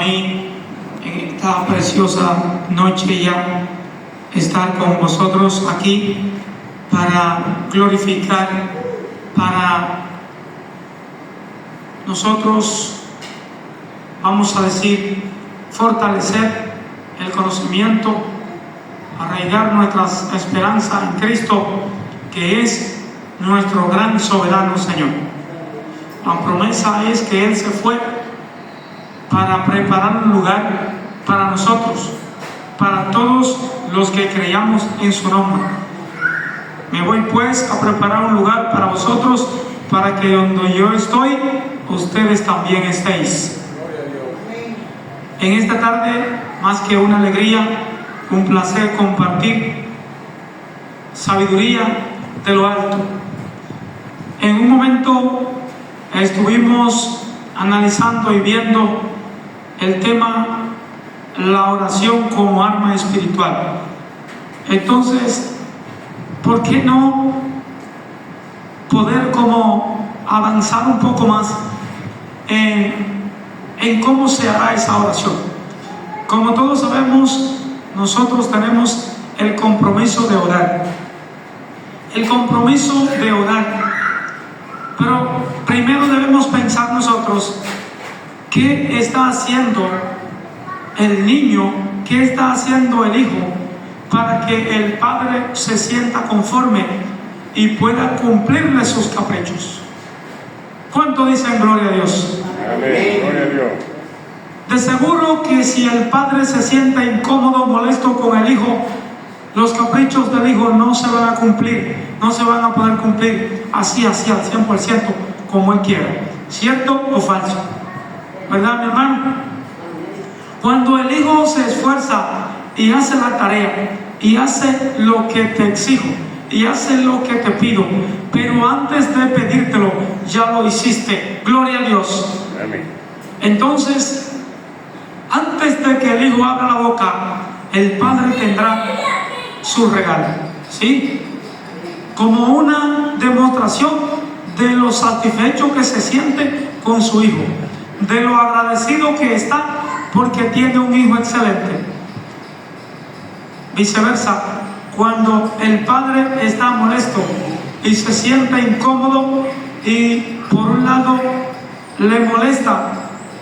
mí en esta preciosa noche ya estar con vosotros aquí para glorificar, para nosotros, vamos a decir, fortalecer el conocimiento, arraigar nuestra esperanza en Cristo, que es nuestro gran soberano Señor. La promesa es que Él se fue para preparar un lugar para nosotros, para todos los que creamos en su nombre. Me voy pues a preparar un lugar para vosotros, para que donde yo estoy, ustedes también estéis. En esta tarde, más que una alegría, un placer compartir sabiduría de lo alto. En un momento estuvimos analizando y viendo el tema la oración como arma espiritual. Entonces, ¿por qué no poder como avanzar un poco más en cómo se hará esa oración? Como todos sabemos, nosotros tenemos el compromiso de orar. El compromiso de orar. Pero primero debemos pensar nosotros, ¿qué está haciendo el niño? ¿Qué está haciendo el hijo para que el padre se sienta conforme y pueda cumplirle sus caprichos? ¿Cuánto dicen gloria a Dios? Amén, gloria a Dios. De seguro que si el padre se siente incómodo, molesto con el hijo, los caprichos del hijo no se van a cumplir, no se van a poder cumplir así al 100% como él quiera. ¿Cierto o falso? ¿Verdad, mi hermano? Cuando el hijo se esfuerza y hace la tarea y hace lo que te exijo y hace lo que te pido, pero antes de pedírtelo ya lo hiciste, gloria a Dios. Amén. Entonces, antes de que el hijo abra la boca, el padre tendrá su regalo, ¿sí? Como una demostración de lo satisfecho que se siente con su hijo, de lo agradecido que está porque tiene un hijo excelente. Viceversa, cuando el padre está molesto y se siente incómodo y por un lado le molesta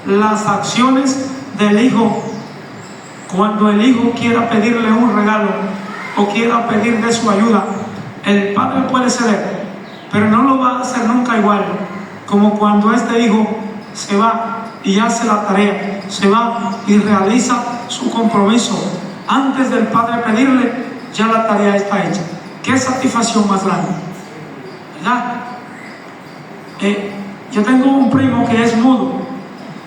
las acciones del hijo, cuando el hijo quiera pedirle un regalo o quiera pedir de su ayuda, el padre puede ceder, pero no lo va a hacer nunca igual como cuando este hijo se va y hace la tarea, se va y realiza su compromiso. Antes del padre pedirle, ya la tarea está hecha. ¿Qué satisfacción más grande? ¿Verdad? Yo tengo un primo que es mudo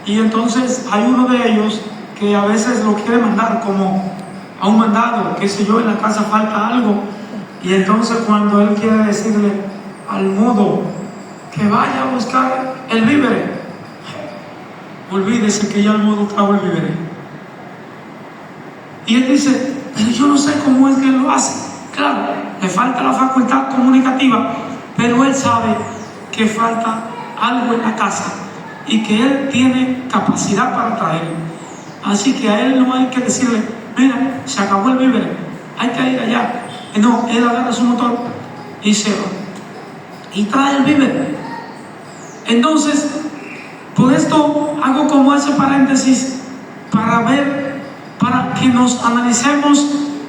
y entonces hay uno de ellos que a veces lo quiere mandar como a un mandado, qué sé yo, en la casa falta algo, y entonces cuando él quiere decirle al mudo que vaya a buscar el víver, olvídese que ya el mudo trajo el víver. Y él dice, pero yo no sé cómo es que él lo hace. Claro, le falta la facultad comunicativa, pero él sabe que falta algo en la casa y que él tiene capacidad para traerlo. Así que a él no hay que decirle, mira, se acabó el víver, hay que ir allá. No, él agarra su motor y se va y trae el víver. Entonces, por esto hago como ese paréntesis para ver, para que nos analicemos,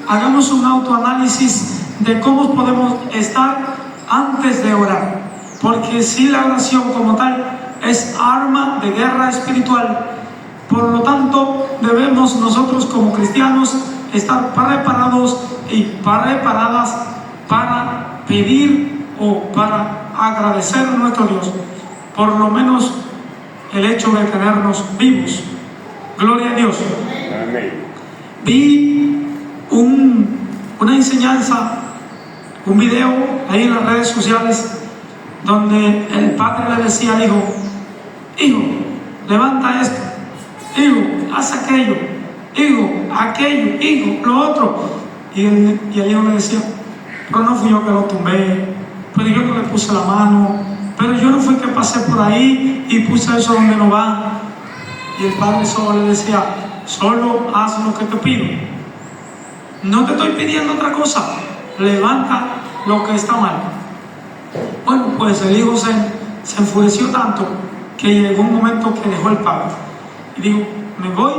hagamos un autoanálisis de cómo podemos estar antes de orar. Porque si la oración como tal es arma de guerra espiritual, por lo tanto debemos nosotros como cristianos estar preparados y preparadas para pedir o para agradecer a nuestro Dios por lo menos el hecho de tenernos vivos. Gloria a Dios. Amén. Vi una enseñanza, un video ahí en las redes sociales donde el padre le decía al hijo, hijo, levanta esto, hijo, haz aquello, hijo, aquello, hijo, lo otro. Y el hijo le decía, pero no fui yo que lo tumbé, pero yo que le puse la mano, pero yo no fui que pasé por ahí y puse eso donde no va. Y el padre solo le decía: solo haz lo que te pido. No te estoy pidiendo otra cosa. Levanta lo que está mal. Bueno, pues el hijo se enfureció tanto que llegó un momento que dejó el padre. Y dijo: me voy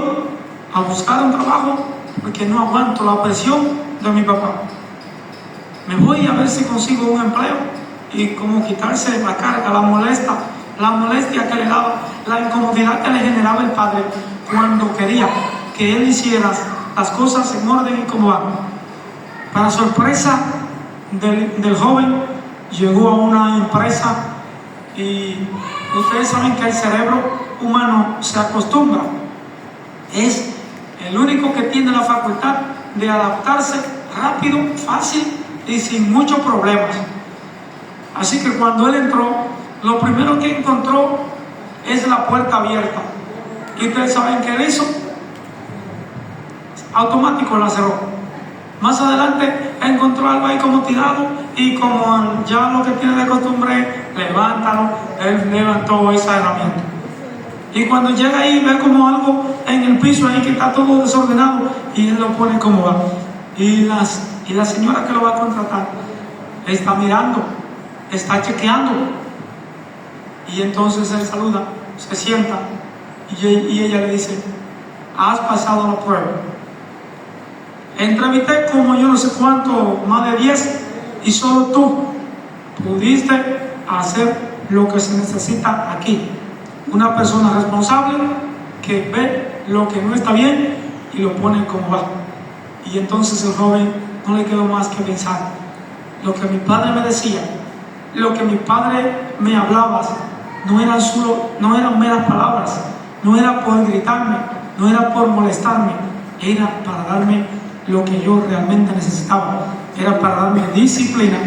a buscar un trabajo porque no aguanto la presión de mi papá. Me voy a ver si consigo un empleo y como quitarse la carga, la molestia que le daba, la incomodidad que le generaba el padre cuando quería que él hiciera las cosas en orden y como van. Para sorpresa del joven, llegó a una empresa y ustedes saben que el cerebro humano se acostumbra. Es el único que tiene la facultad de adaptarse rápido, fácil y sin muchos problemas. Así que cuando él entró, lo primero que encontró es la puerta abierta. Y ustedes saben que él hizo, automático la cerró. Más adelante encontró algo ahí como tirado y como ya lo que tiene de costumbre, levántalo. Él levantó esa herramienta. Y cuando llega ahí, ve como algo en el piso ahí que está todo desordenado y él lo pone como va. Y la señora que lo va a contratar está mirando, está chequeando. Y entonces él saluda, se sienta y ella le dice: has pasado la prueba. Entrevisté como yo no sé cuánto, más de 10, y solo tú pudiste hacer lo que se necesita aquí. Una persona responsable que ve lo que no está bien y lo pone como va. Y entonces el joven no le quedó más que pensar: lo que mi padre me decía, lo que mi padre me hablaba, no eran meras palabras, no era por gritarme, no era por molestarme, era para darme lo que yo realmente necesitaba, era para darme disciplina,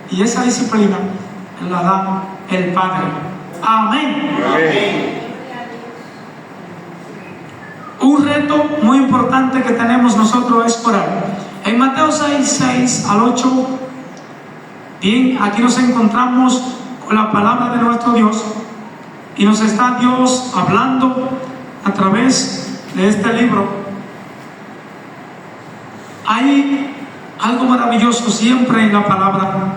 y esa disciplina la da el Padre. Amén. Amén. Un reto muy importante que tenemos nosotros es orar. En Mateo 6 al 8, bien, aquí nos encontramos con la palabra de nuestro Dios y nos está Dios hablando a través de este libro. Hay algo maravilloso siempre en la palabra.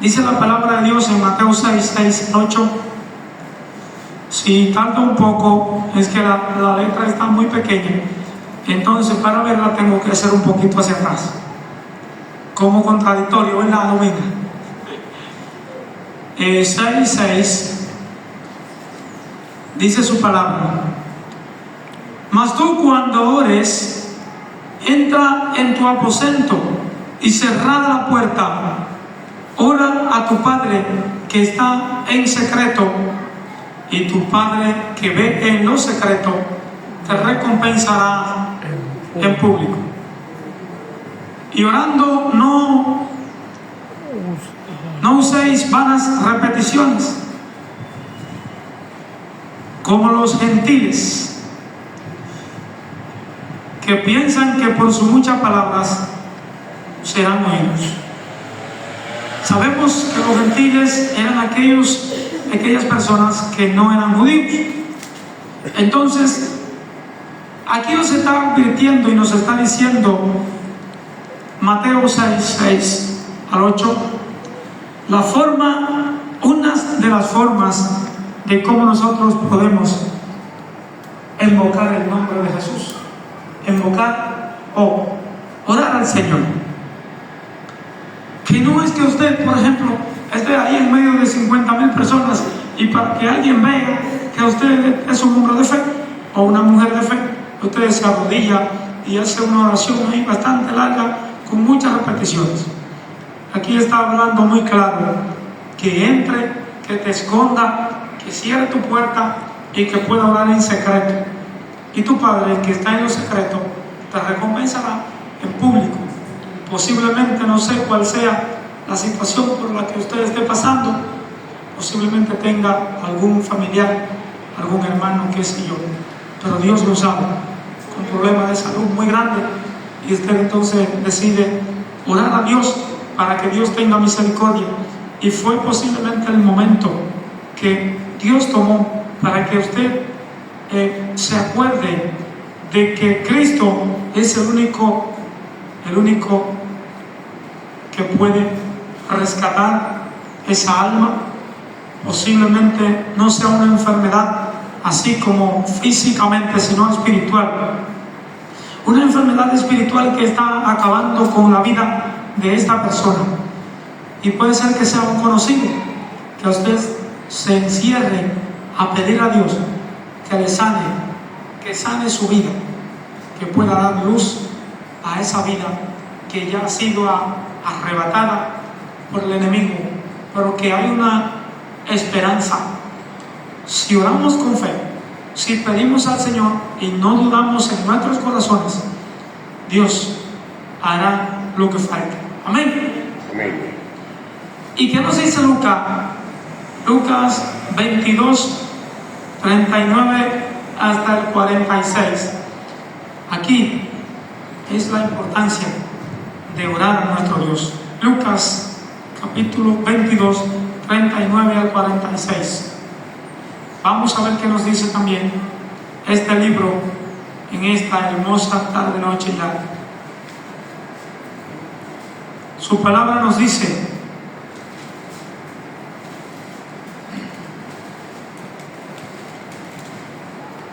Dice la palabra de Dios en Mateo 6 al 8. Si tarda un poco, es que la letra está muy pequeña, entonces para verla tengo que hacer un poquito hacia atrás, como contradictorio, ¿verdad? No, venga. 6:6 dice su palabra: mas tú, cuando ores, entra en tu aposento y cerrada la puerta, ora a tu Padre que está en secreto, y tu Padre que ve en lo secreto te recompensará en público. Y orando no uséis vanas repeticiones como los gentiles, que piensan que por sus muchas palabras serán oídos. Sabemos que los gentiles eran aquellas personas que no eran judíos. Entonces, aquí nos está advirtiendo y nos está diciendo Mateo 6 al 8, una de las formas de cómo nosotros podemos invocar el nombre de Jesús. Invocar o orar al Señor. Que no es que usted, por ejemplo, esté ahí en medio de 50,000 personas y para que alguien vea que usted es un hombre de fe o una mujer de fe, usted se arrodilla y hace una oración ahí bastante larga con muchas repeticiones. Aquí está hablando muy claro que entre, que te esconda, que cierre tu puerta y que pueda orar en secreto. Y tu Padre, que está en lo secreto, te recompensará en público. Posiblemente, no sé cuál sea la situación por la que usted esté pasando, posiblemente tenga algún familiar, algún hermano, qué sé yo, pero Dios lo sabe, con problemas de salud muy grandes, y usted entonces decide orar a Dios para que Dios tenga misericordia. Y fue posiblemente el momento que Dios tomó para que usted se acuerde de que Cristo es el único que puede rescatar esa alma. Posiblemente no sea una enfermedad así como físicamente, sino espiritual. Una enfermedad espiritual que está acabando con la vida de esta persona. Y puede ser que sea un conocido, que usted se encierre a pedir a Dios que le sane, que sane su vida, que pueda dar luz a esa vida que ya ha sido arrebatada por el enemigo, pero que hay una esperanza. Si oramos con fe, si pedimos al Señor y no dudamos en nuestros corazones, Dios hará lo que falte. Amén. Amén. ¿Y qué nos dice Lucas? Lucas 22, 39 hasta el 46. Aquí es la importancia de orar a nuestro Dios. Lucas capítulo 22, 39 al 46. Vamos a ver qué nos dice también este libro en esta hermosa tarde noche ya. Su palabra nos dice: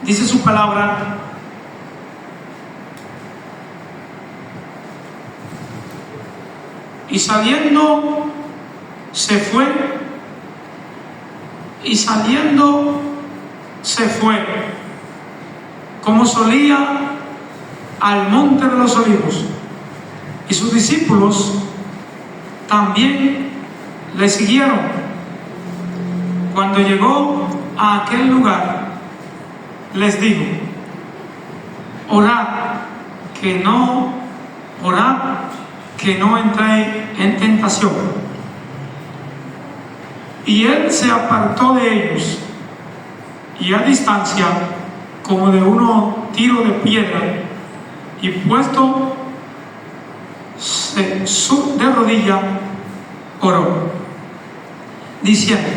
dice su palabra, y saliendo se fue, como solía, al monte de los olivos, y sus discípulos también le siguieron. Cuando llegó a aquel lugar, les dijo: orad que no entréis en tentación. Y él se apartó de ellos, y a distancia como de uno tiro de piedra, y puesto de rodilla, oró, diciendo: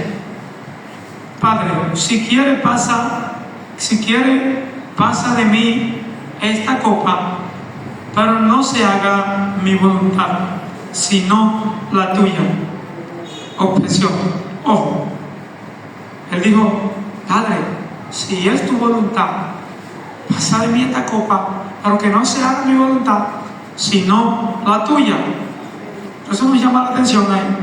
Padre, si quiere pasa de mí esta copa, pero no se haga mi voluntad, sino la tuya. Objeción. Ojo. Él dijo: Padre, si es tu voluntad, pasa de mí esta copa, pero que no se haga mi voluntad, sino la tuya. Eso nos llama la atención ahí.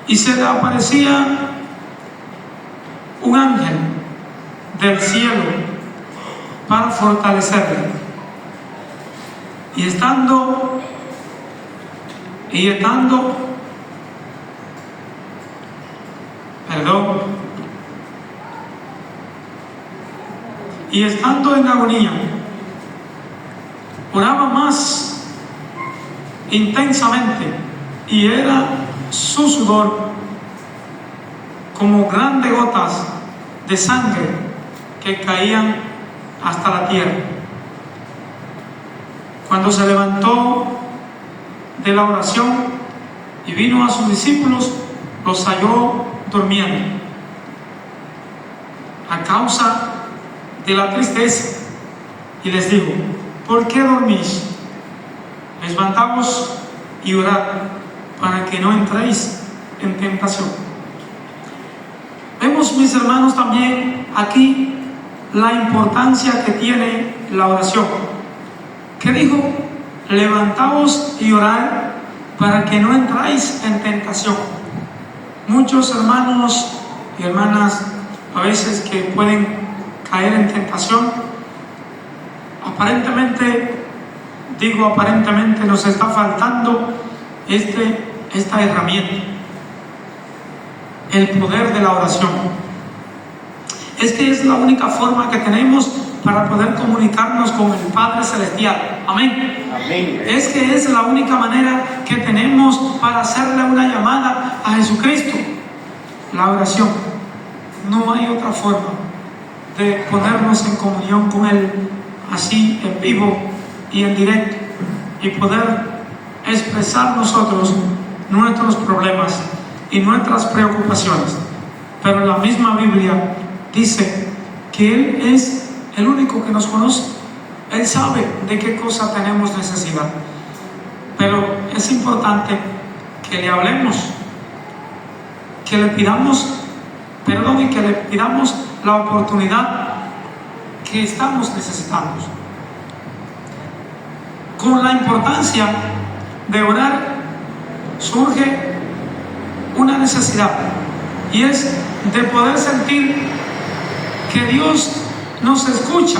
Y se le aparecía un ángel del cielo para fortalecerle. Y estando en agonía, oraba más intensamente, y era su sudor como grandes gotas de sangre que caían hasta la tierra. Cuando se levantó de la oración y vino a sus discípulos, los halló durmiendo a causa de la tristeza, y les dijo: ¿por qué dormís? Levantaos y orad para que no entréis en tentación. Vemos, mis hermanos, también aquí la importancia que tiene la oración. ¿Qué dijo? Levantaos y orad para que no entráis en tentación. Muchos hermanos y hermanas a veces que pueden caer en tentación, aparentemente nos está faltando esta herramienta, el poder de la oración. Es la única forma que tenemos para poder comunicarnos con el Padre Celestial. Amén. Amén. Es la única manera que tenemos para hacerle una llamada a Jesucristo, la oración. No hay otra forma de ponernos en comunión con Él así en vivo y en directo, y poder expresar nosotros nuestros problemas y nuestras preocupaciones. Pero la misma Biblia dice que Él es el único que nos conoce. Él sabe de qué cosa tenemos necesidad. Pero es importante que le hablemos, que le pidamos perdón y que le pidamos la oportunidad que estamos necesitando. Con la importancia de orar surge una necesidad, y es de poder sentir que Dios nos escucha,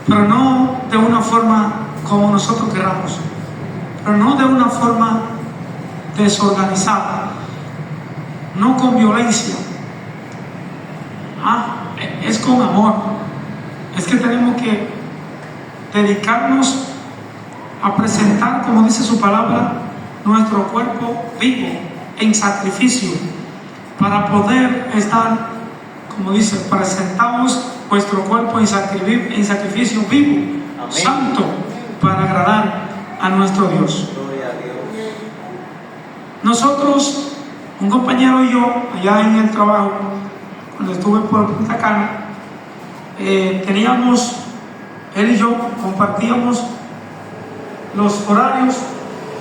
pero no de una forma como nosotros queramos, pero no de una forma desorganizada, no con violencia. Es con amor. Es que tenemos que dedicarnos a presentar, como dice su palabra, nuestro cuerpo vivo en sacrificio, para poder estar, como dice, presentamos vuestro cuerpo en sacrificio vivo, amén, santo, para agradar a nuestro Dios. Gloria a Dios. Nosotros, un compañero y yo, allá en el trabajo, cuando estuve por Punta Cana, teníamos, él y yo compartíamos los horarios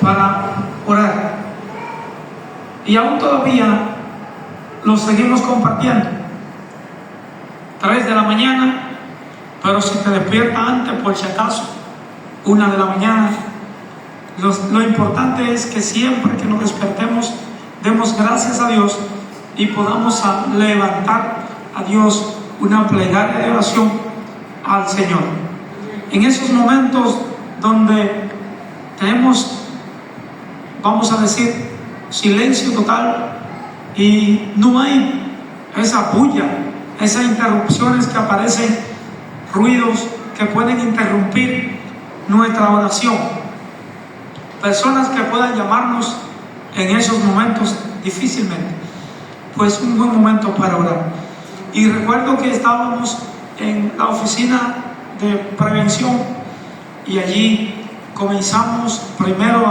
para orar, y aún todavía los seguimos compartiendo. 3 de la mañana, pero si te despiertas antes, por si acaso, 1 de la mañana. Lo importante es que siempre que nos despertemos, demos gracias a Dios y podamos levantar a Dios una plegaria de oración al Señor. En esos momentos donde tenemos, vamos a decir, silencio total y no hay esa bulla, esas interrupciones que aparecen, ruidos que pueden interrumpir nuestra oración, personas que puedan llamarnos en esos momentos difícilmente, pues un buen momento para orar. Y recuerdo que estábamos en la oficina de prevención y allí comenzamos primero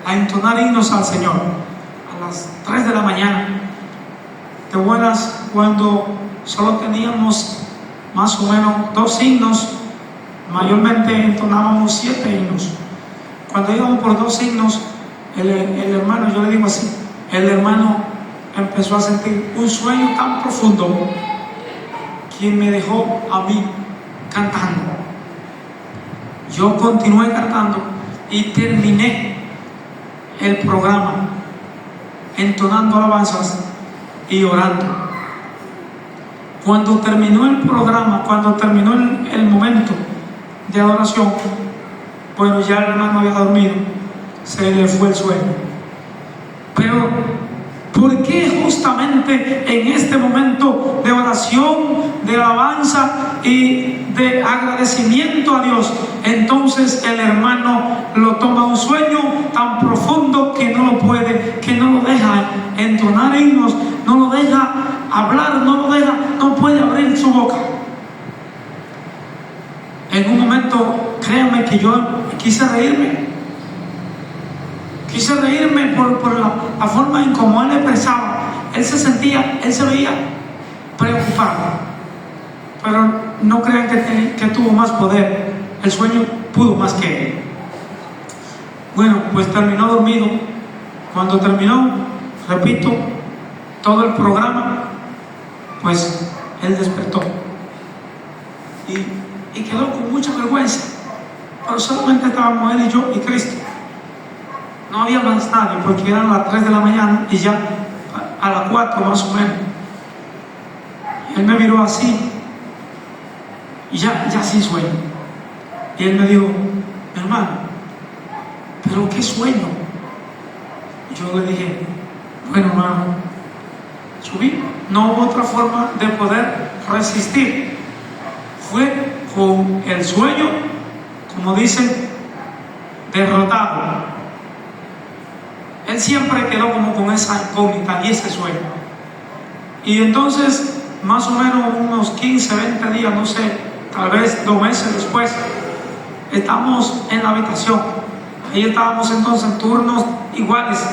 a entonar himnos al Señor a las 3 de la mañana. De buenas, cuando solo teníamos más o menos 2 himnos, mayormente entonábamos 7 himnos. Cuando íbamos por 2 himnos, el hermano, yo le digo así, el hermano empezó a sentir un sueño tan profundo que me dejó a mí cantando. Yo continué cantando y terminé el programa entonando alabanzas y orando. Cuando terminó el programa, cuando terminó el momento de adoración, bueno, ya el hermano había dormido, se le fue el sueño. Pero ¿por qué justamente en este momento de oración, de alabanza y de agradecimiento a Dios, entonces el hermano lo toma un sueño tan profundo que no lo puede, que no lo deja entonar himnos, no lo deja hablar, no puede abrir su boca? En un momento, créanme que yo quise reírme por la forma en cómo él expresaba. Él se veía preocupado, pero no crean que tuvo más poder. El sueño pudo más que él. Bueno, pues terminó dormido. Cuando terminó, repito, todo el programa, pues él despertó y quedó con mucha vergüenza, pero solamente estábamos él y yo y Cristo. No había más nadie, porque eran las 3 de la mañana y ya a las 4 más o menos. Y él me miró así, y ya sin sueño. Y él me dijo: hermano, ¿pero qué sueño? Y yo le dije: bueno, hermano, subí. No hubo otra forma de poder resistir. Fue con el sueño, como dicen, derrotado. Él siempre quedó como con esa incógnita y ese sueño. Y entonces, más o menos unos 15, 20 días, no sé, tal vez 2 meses después, estamos en la habitación. Ahí estábamos entonces en turnos iguales.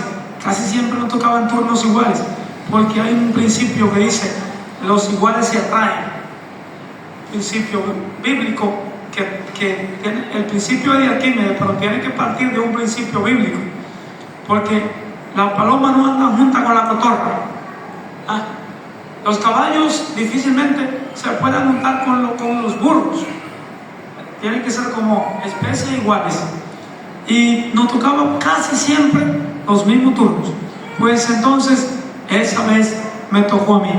Casi siempre nos tocaban turnos iguales, porque hay un principio que dice: los iguales se atraen. Principio bíblico que tiene el principio de Arquímedes, pero tiene que partir de un principio bíblico, porque la paloma no anda junta con la cotorra. Los caballos difícilmente se pueden juntar con los burros, tienen que ser como especies iguales, y nos tocaba casi siempre los mismos turnos. Pues entonces esa vez me tocó a mí,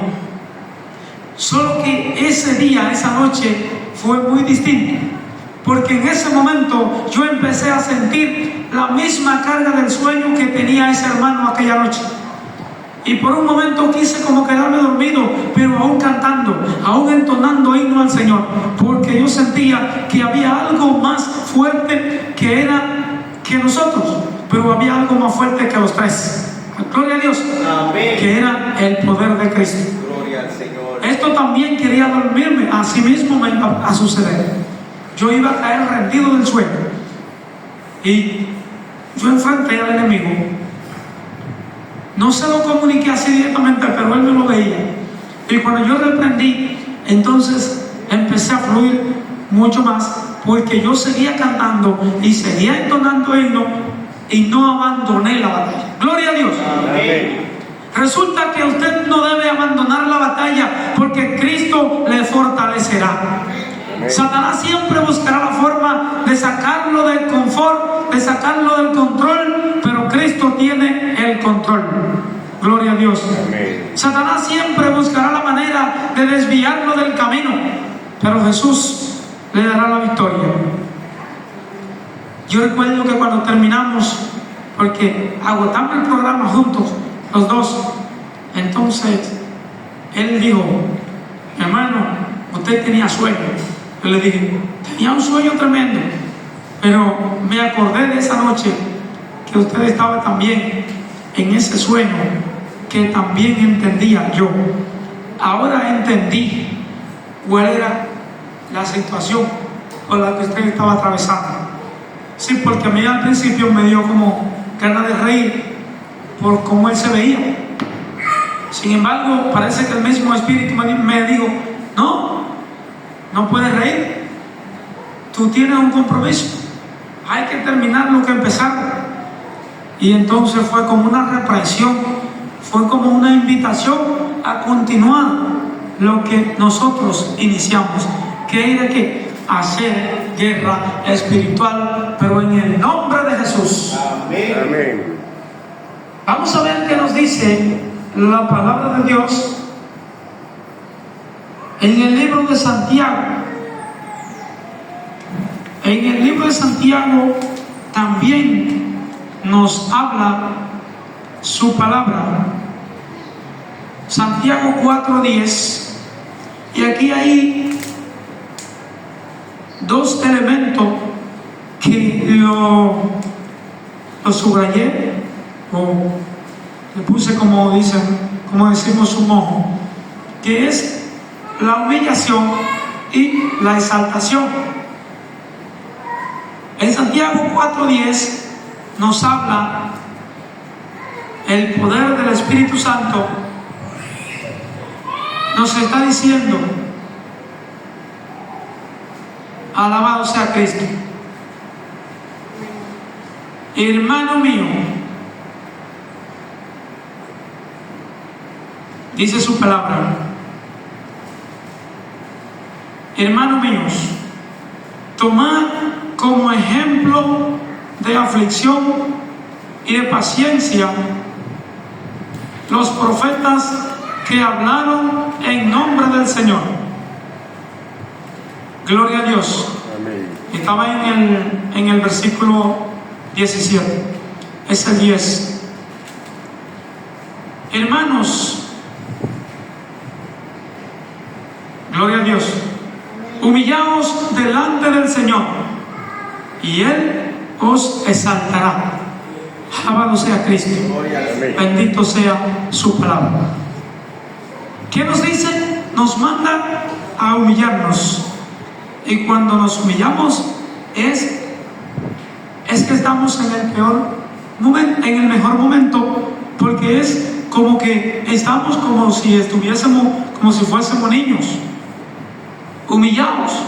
solo que ese día, esa noche fue muy distinto, porque en ese momento yo empecé a sentir la misma carga del sueño que tenía ese hermano aquella noche. Y por un momento quise como quedarme dormido, pero aún cantando, aún entonando himno al Señor, porque yo sentía que había algo más fuerte que nosotros, pero había algo más fuerte que los tres. Gloria a Dios. Amén. Que era el poder de Cristo. Gloria al Señor. Esto también quería dormirme, así mismo me iba a suceder. Yo iba a caer rendido del sueño, y yo enfrenté al enemigo. No se lo comuniqué así directamente, pero él me lo veía. Y cuando yo reprendí, entonces empecé a fluir mucho más, porque yo seguía cantando y seguía entonando himno y no abandoné la batalla. Gloria a Dios. Amén. Resulta que usted no debe abandonar la batalla, porque Cristo le fortalecerá. Amén. Satanás siempre buscará la forma de sacarlo del confort, de sacarlo del control, pero Cristo tiene el control. Gloria a Dios. Amén. Satanás siempre buscará la manera de desviarlo del camino, pero Jesús le dará la victoria. Yo recuerdo que cuando terminamos, porque agotamos el programa juntos, los dos, entonces él dijo: hermano, usted tenía sueño. Yo le dije: tenía un sueño tremendo, pero me acordé de esa noche que usted estaba también en ese sueño que también entendía yo. Ahora entendí cuál era la situación por la que usted estaba atravesando. Sí, porque a mí al principio me dio como ganas de reír por cómo él se veía. Sin embargo, parece que el mismo Espíritu me dijo: no puedes reír, tú tienes un compromiso, hay que terminar lo que empezaron. Y entonces fue como una reprensión, fue como una invitación a continuar lo que nosotros iniciamos, que era que hacer guerra espiritual, pero en el nombre de Jesús. Amén. Amén. Vamos a ver qué nos dice la palabra de Dios en el libro de Santiago. En el libro de Santiago también nos habla su palabra. Santiago 4:10. Y aquí hay dos elementos que lo subrayé, o le puse como decimos un mojo, que es la humillación y la exaltación. En Santiago 4:10 nos habla el poder del Espíritu Santo. Nos está diciendo: alabado sea Cristo. Hermano mío, dice su palabra, hermanos míos, tomad como ejemplo de aflicción y de paciencia los profetas que hablaron en nombre del Señor. Gloria a Dios. Amén. Estaba en el versículo 17, es el 10. Hermanos, gloria a Dios, humillaos delante del Señor y Él os exaltará. Alabado sea Cristo. Amén. Bendito sea su palabra. ¿Qué nos dice? Nos manda a humillarnos. Y cuando nos humillamos es que estamos en el peor momento, en el mejor momento, porque es como que estamos como si estuviésemos como si fuésemos niños, humillados.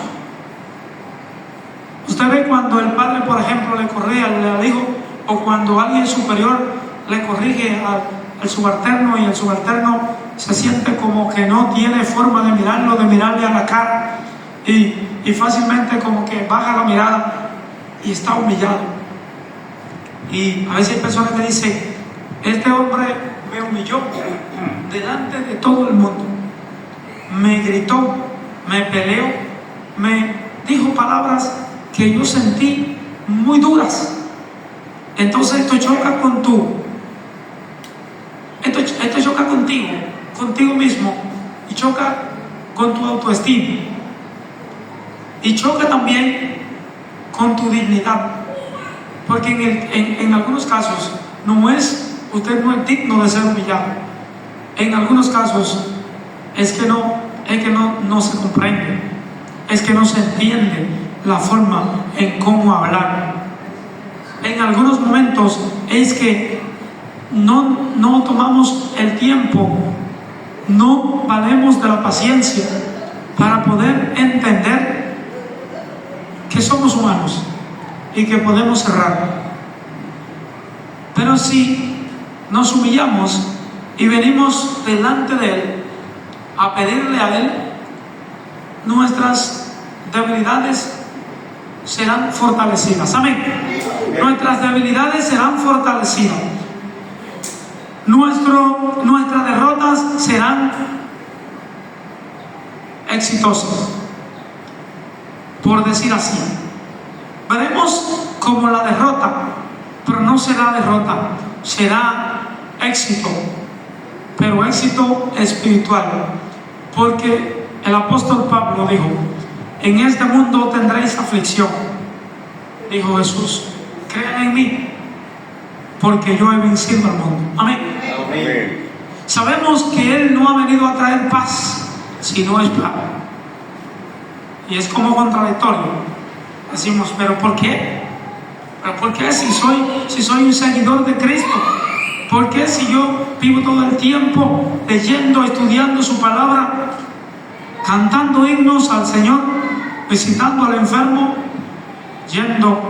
Usted ve cuando el padre, por ejemplo, le corrige al hijo, o cuando alguien superior le corrige al subalterno, y el subalterno se siente como que no tiene forma de mirarlo, de mirarle a la cara, y fácilmente como que baja la mirada y está humillado. Y a veces hay personas que dicen: este hombre me humilló delante de todo el mundo, me gritó, me peleó, me dijo palabras que yo sentí muy duras. Entonces esto choca con esto choca contigo mismo, y choca con tu autoestima, y choca también con tu dignidad, porque en algunos casos usted no es digno de ser humillado. En algunos casos es que no se comprende, es que no se entiende la forma en cómo hablar. En algunos momentos es que no tomamos el tiempo, no valemos de la paciencia para poder entender que somos humanos y que podemos errar. Pero si nos humillamos y venimos delante de Él a pedirle a Él, nuestras debilidades serán fortalecidas. Amén. Nuestras debilidades serán fortalecidas. Nuestras derrotas serán exitosas, por decir así. Veremos como la derrota, pero no será derrota, será éxito, pero éxito espiritual, porque el apóstol Pablo dijo: en este mundo tendréis aflicción, dijo Jesús, crean en mí, porque yo he vencido al mundo. Amén. Amén. Sabemos que Él no ha venido a traer paz, sino espada. Y es como contradictorio. Decimos: ¿pero por qué? ¿Pero por qué si soy un seguidor de Cristo? ¿Por qué si yo vivo todo el tiempo leyendo, estudiando su palabra, cantando himnos al Señor, visitando al enfermo, yendo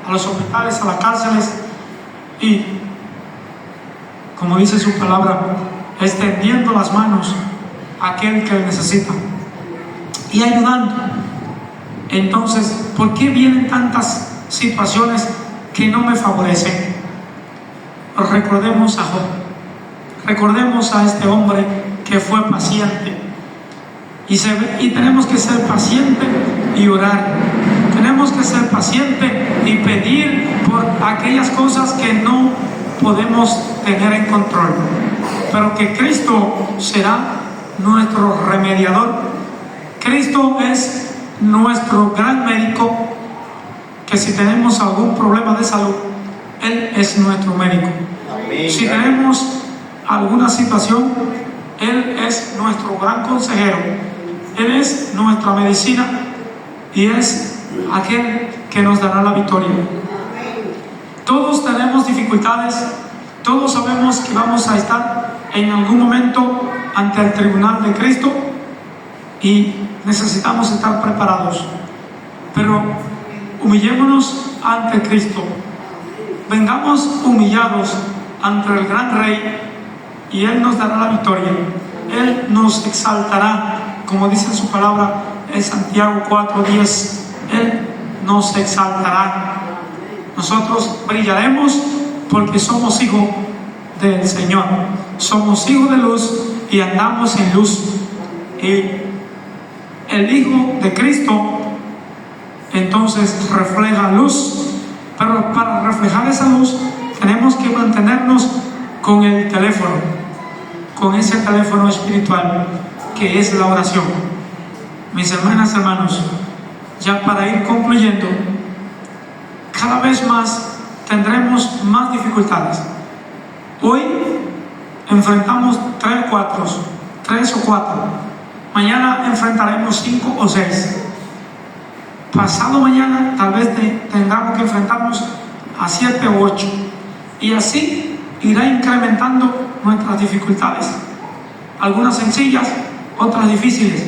a los hospitales, a las cárceles, y, como dice su palabra, extendiendo las manos a aquel que necesita y ayudando? Entonces, ¿por qué vienen tantas situaciones que no me favorecen? Recordemos a Job, recordemos a este hombre que fue paciente, y tenemos que ser pacientes y orar. Tenemos que ser pacientes y pedir por aquellas cosas que no podemos tener en control, pero que Cristo será nuestro remediador. Cristo es nuestro gran médico, que si tenemos algún problema de salud, Él es nuestro médico. Amén. Si tenemos alguna situación, Él es nuestro gran consejero, Él es nuestra medicina, y es aquel que nos dará la victoria. Todos tenemos dificultades, todos sabemos que vamos a estar en algún momento ante el tribunal de Cristo, y necesitamos estar preparados. Pero humillémonos ante Cristo, vengamos humillados ante el gran Rey, y Él nos dará la victoria. Él nos exaltará, como dice en su palabra en Santiago 4:10. Él nos exaltará. Nosotros brillaremos porque somos hijos del Señor, somos hijos de luz y andamos en luz. Y el Hijo de Cristo entonces refleja luz, pero para reflejar esa luz tenemos que mantenernos con el teléfono, con ese teléfono espiritual que es la oración. Mis hermanas, hermanos, ya para ir concluyendo, cada vez más tendremos más dificultades. Hoy enfrentamos 3 o 4. Mañana enfrentaremos 5 o 6. Pasado mañana tal vez tengamos que enfrentarnos a 7 o 8. Y así irá incrementando nuestras dificultades. Algunas sencillas, otras difíciles.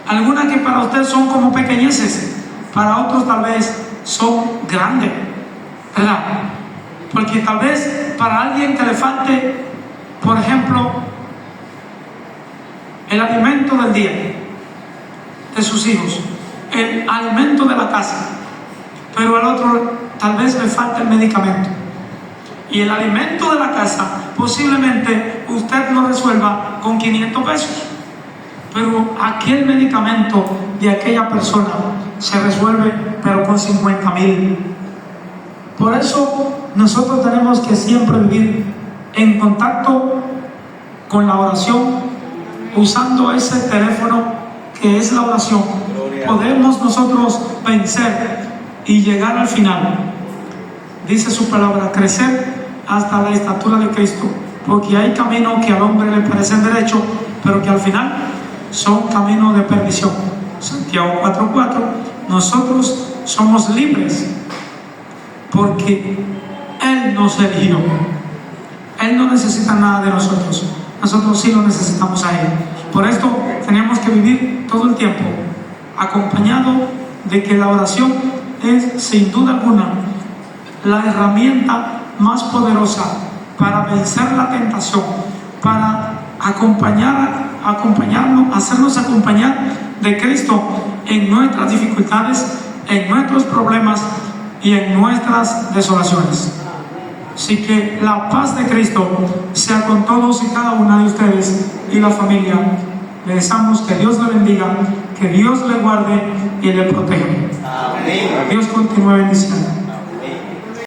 Algunas que para usted son como pequeñeces, para otros tal vez son grandes, ¿verdad? Porque tal vez para alguien que le falte, por ejemplo, el alimento del día de sus hijos, el alimento de la casa, pero al otro tal vez le falta el medicamento. Y el alimento de la casa posiblemente usted lo resuelva con 500 pesos, pero aquel medicamento de aquella persona se resuelve pero con 50,000. Por eso nosotros tenemos que siempre vivir en contacto con la oración, usando ese teléfono que es la oración. Podemos nosotros vencer y llegar al final. Dice su palabra, crecer hasta la estatura de Cristo, porque hay caminos que al hombre le parecen derechos, pero que al final son caminos de perdición. Santiago 4:4, nosotros somos libres porque Él nos eligió. Él no necesita nada de nosotros, nosotros sí lo necesitamos a Él. Por esto tenemos que vivir todo el tiempo acompañado de que la oración es sin duda alguna la herramienta más poderosa para vencer la tentación, para acompañarnos, hacernos acompañar de Cristo en nuestras dificultades, en nuestros problemas y en nuestras desolaciones. Así que la paz de Cristo sea con todos y cada una de ustedes y la familia. Le deseamos que Dios le bendiga, que Dios le guarde y le proteja. Amén. Dios continúe bendiciendo.